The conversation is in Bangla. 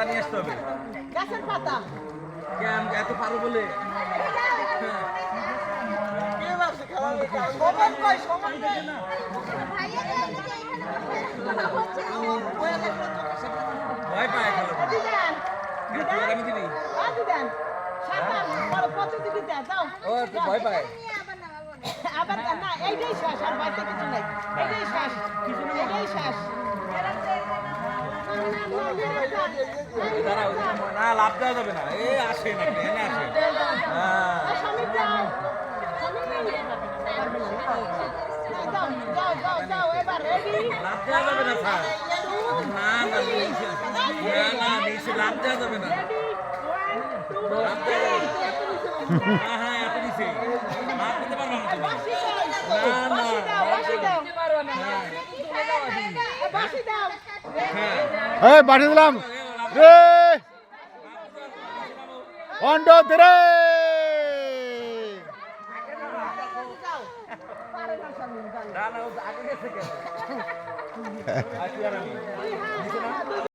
নিয়ে আসতে হবে গাছের পাতা কেন এত পারো বলে সমান কই সমান কই ভয় পায় খেলো দিদান আমি দিবি দিদান সাতাল বড় প্রতিযোগিতা দাও ও ভয় পায় আবার না এইটাই শেষ আর বাইতে কিছু নাই এইটাই শেষ এইটাই শেষ দাঁড়াও না লাভ দেওয়া যাবে না এ আসে না এনে আসে সমীর যাও যাও যাও যাও এবার রেডি লাভ দেওয়া যাবে না স্যার না না নিচে না নিচে লাভ দেওয়া যাবে না লাভ দেওয়া যাবে হ্যাঁ হ্যাঁ এত নিচে লাভ দিতে পারবো না না না বাসি দাও বাসি দাও এই বাড়ি দিলাম রে 1 2 3 না না আগে গেছে কেন আসি আর আমি